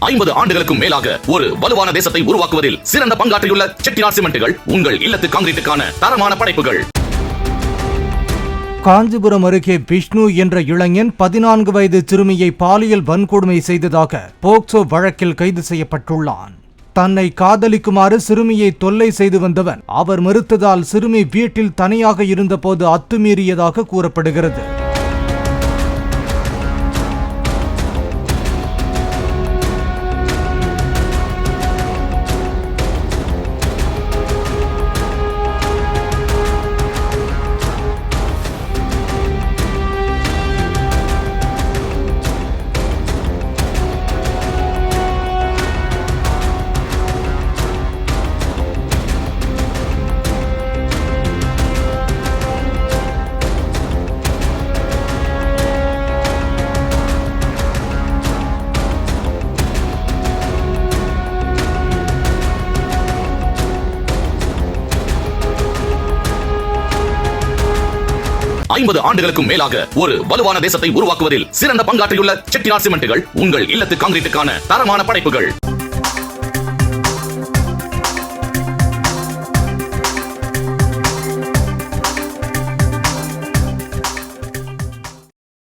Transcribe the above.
50 ஆண்டுகளுக்கும் மேலாக ஒரு வலுவான தேசத்தை உருவாக்குவதில் சிறந்த பங்காற்றியுள்ள செட்டிநாட் சிமெண்ட்டுகள் உங்கள் இல்லத்து கான்கிரீட்டுக்கான தரமான படைப்புகள். காஞ்சிபுரம் அருகே விஷ்ணு என்ற இளைஞன் 14 வயது சிறுமியை பாலியல் வன்கொடுமை செய்ததாக போக்சோ வழக்கில் கைது செய்யப்பட்டுள்ளான். தன்னை காதலிக்குமாறு சிறுமியை தொல்லை செய்து வந்தவன் அவர் மறுத்ததால் சிறுமி வீட்டில் தனியாக இருந்தபோது அத்துமீறியதாக கூறப்படுகிறது. ஐம்பது ஆண்டுகளுக்கும் மேலாக ஒரு வலுவான தேசத்தை உருவாக்குவதில் சிறந்த பங்காற்றியுள்ள செட்டிநாட் சிமெண்ட்டுகள் உங்கள் இல்லத்து கான்கிரீட்டுக்கான தரமான படைப்புகள்.